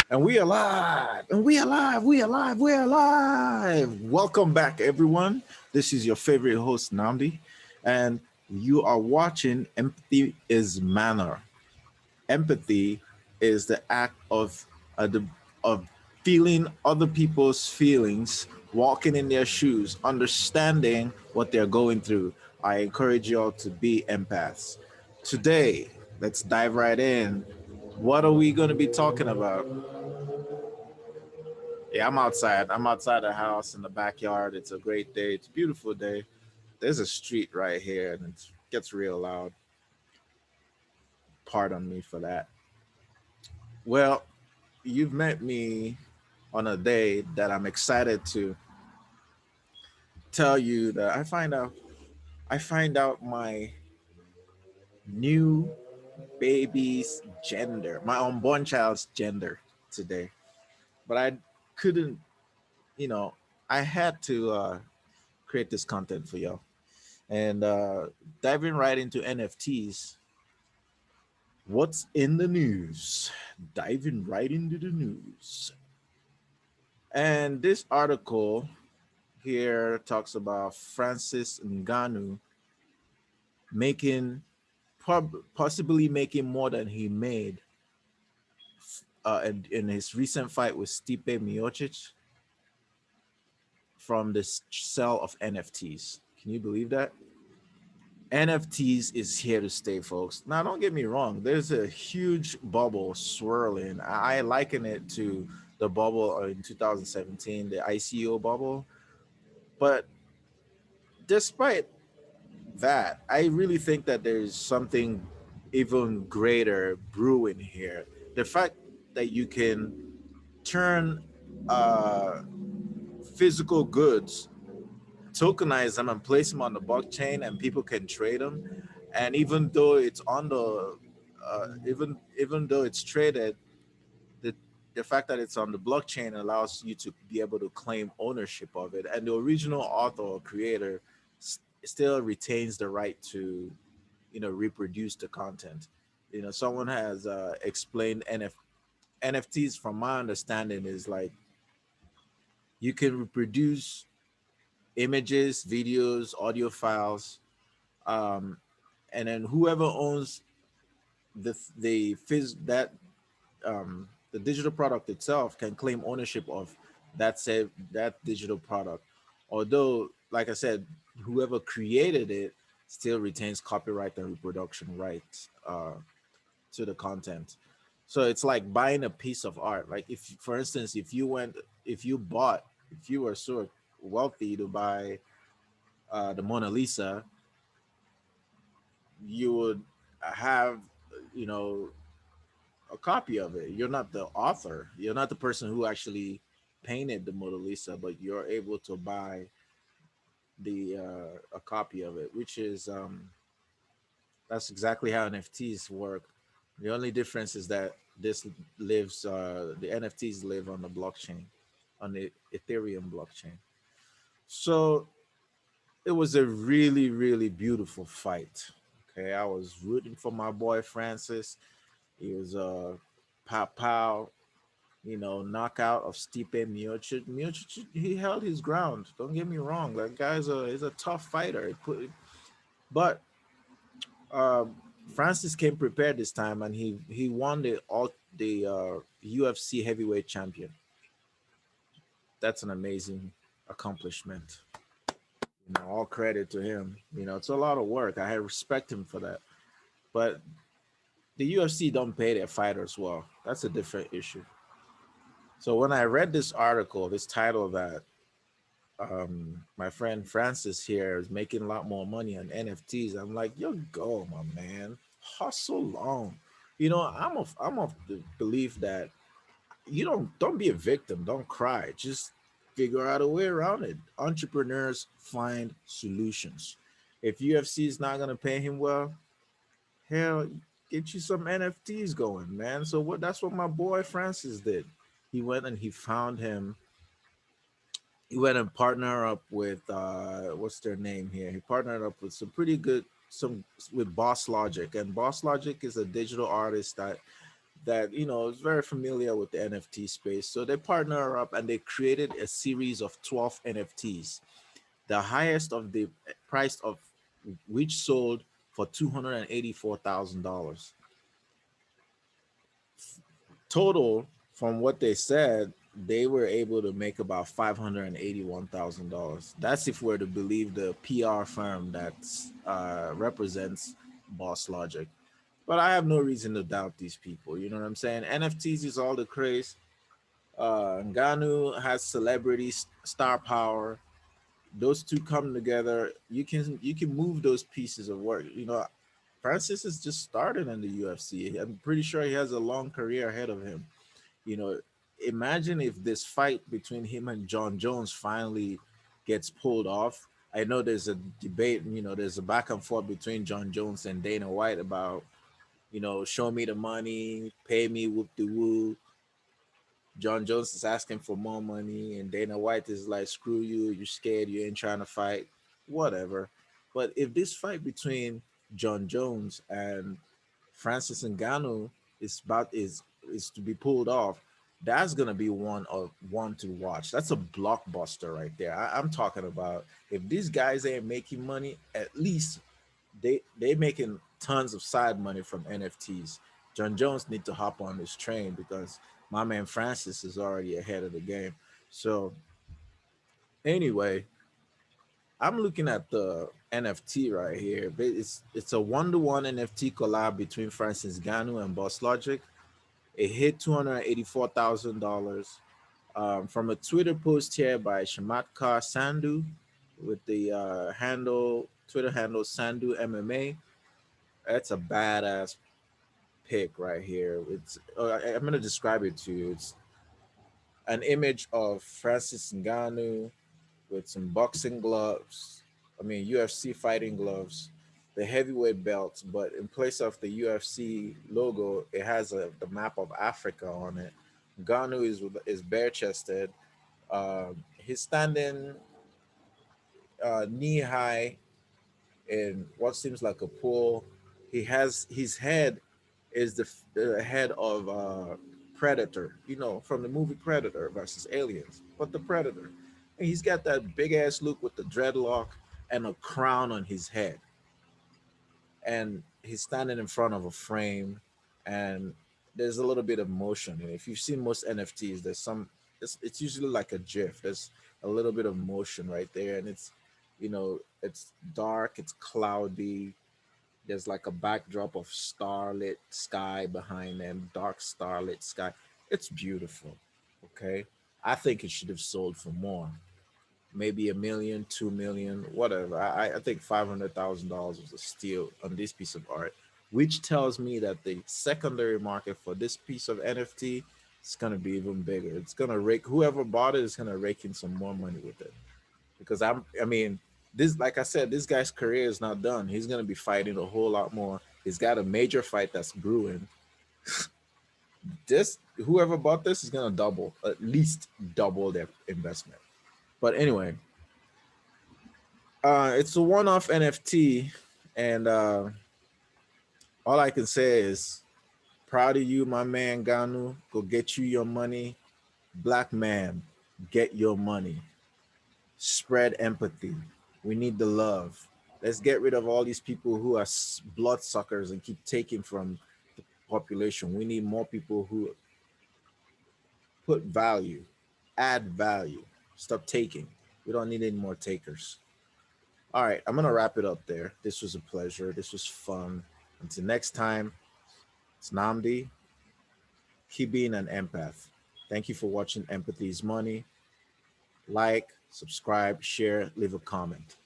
And we are live, and we are live, we are live, we are live. Welcome back, everyone. This is your favorite host, Namdi, and you are watching Empathy is Manner. Empathy is the act of feeling other people's feelings, walking in their shoes, understanding what they're going through. I encourage you all to be empaths. Today, let's dive right in. What are we going to be talking about? Yeah, I'm outside. I'm outside the house in the backyard. It's a great day. It's a beautiful day. There's a street right here, and it gets real loud. Pardon me for that. Well, you've met me on a day that I'm excited to tell you that I find out my new baby's gender, my unborn child's gender today. But I couldn't, you know, I had to create this content for y'all. And diving right into NFTs, what's in the news? Diving right into the news. And this article here talks about Francis Ngannou making, possibly making more than he made in his recent fight with Stipe Miocic from the sale of NFTs. Can you believe that? NFTs is here to stay, folks. Now, don't get me wrong. There's a huge bubble swirling. I liken it to the bubble in 2017, the ICO bubble. But despite that, I really think that there's something even greater brewing here. The fact that you can turn uh, physical goods, tokenize them, and place them on the blockchain, and people can trade them. And even though it's on the, even though it's traded, the the fact that it's on the blockchain allows you to be able to claim ownership of it, and the original author or creator still retains the right to, reproduce the content. Someone has explained NFTs, from my understanding, is like you can reproduce images, videos, audio files, um, and then whoever owns the phys that the digital product itself can claim ownership of that digital product. Although, like I said, whoever created it still retains copyright and reproduction rights to the content. So it's like buying a piece of art. Like, if, for instance, if you were so wealthy to buy the Mona Lisa, you would have, you know, a copy of it. You're not the author. You're not the person who actually painted the Mona Lisa, but you're able to buy the a copy of it, which is that's exactly how NFTs work. The only difference is that the NFTs live on the blockchain, on the Ethereum blockchain. So it was a really, really beautiful fight. Okay, I was rooting for my boy Francis. He was pow pow, knockout of Stipe Miocic. Miocic, he held his ground. Don't get me wrong, that guy's is a tough fighter. But uh, Francis came prepared this time, and he won the UFC heavyweight champion. That's an amazing accomplishment. All credit to him. It's a lot of work. I respect him for that. But the UFC don't pay their fighters well. That's a different issue. So when I read this article, this title that my friend Francis here is making a lot more money on NFTs, I'm like, yo, go, my man, hustle on. I'm of the belief that you don't be a victim, don't cry, just figure out a way around it. Entrepreneurs find solutions. If UFC is not gonna pay him well, hell, get you some NFTs going, man. So that's what my boy Francis did. He went and he went and partnered up with what's their name here? He partnered up with some pretty good some with Boss Logic. And Boss Logic is a digital artist that that is very familiar with the NFT space. So they partner up and they created a series of 12 NFTs, the highest of the price of which sold for $284,000 total. From what they said, they were able to make about $581,000. That's if we're to believe the PR firm that represents Boss Logic. But I have no reason to doubt these people. You know what I'm saying? NFTs is all the craze. Ngannou has celebrity star power. Those two come together. You can move those pieces of work. Francis is just started in the UFC. I'm pretty sure he has a long career ahead of him. You know, Imagine if this fight between him and John Jones finally gets pulled off. I know there's a debate. There's a back and forth between John Jones and Dana White about show me the money, pay me whoop the woo. John Jones is asking for more money, and Dana White is like, screw you, you're scared, you ain't trying to fight, whatever. But if this fight between John Jones and Francis Ngannou is to be pulled off, that's gonna be one to watch. That's a blockbuster right there. I'm talking about if these guys ain't making money, at least they making tons of side money from NFTs. John Jones need to hop on this train because my man Francis is already ahead of the game. So anyway, I'm looking at the NFT right here. It's a 1-to-1 NFT collab between Francis Ngannou and Boss Logic. It hit $284,000 from a Twitter post here by Shamatkar Sandhu with the Twitter handle Sandhu MMA. That's a badass pic right here. I'm gonna describe it to you. It's an image of Francis Ngannou with some boxing gloves. I mean UFC fighting gloves, the heavyweight belts, but in place of the UFC logo, it has the map of Africa on it. Ngannou is bare chested. He's standing knee high in what seems like a pool. He has his head is the head of Predator, from the movie Predator versus Aliens, but the Predator. And he's got that big ass look with the dreadlock and a crown on his head. And he's standing in front of a frame, and there's a little bit of motion. And if you've seen most NFTs, it's usually like a GIF. There's a little bit of motion right there, and it's dark, it's cloudy, there's like a backdrop of starlit sky behind them, dark starlit sky. It's beautiful. Okay. I think it should have sold for more. Maybe a million, 2 million, whatever. I think $500,000 was a steal on this piece of art, which tells me that the secondary market for this piece of NFT is gonna be even bigger. It's gonna rake whoever bought it is gonna rake in some more money with it. Because I mean, this, like I said, this guy's career is not done. He's gonna be fighting a whole lot more. He's got a major fight that's brewing. This Whoever bought this is gonna at least double their investment. But anyway, it's a one-off NFT, and all I can say is proud of you, my man Ganu. Go get you your money, black man. Get your money. Spread empathy. We need the love. Let's get rid of all these people who are bloodsuckers and keep taking from the population. We need more people who put value, add value, stop taking. We don't need any more takers. All right, I'm going to wrap it up there. This was a pleasure. This was fun. Until next time, it's Namdi. Keep being an empath. Thank you for watching Empathy is Money. Like, subscribe, share, leave a comment.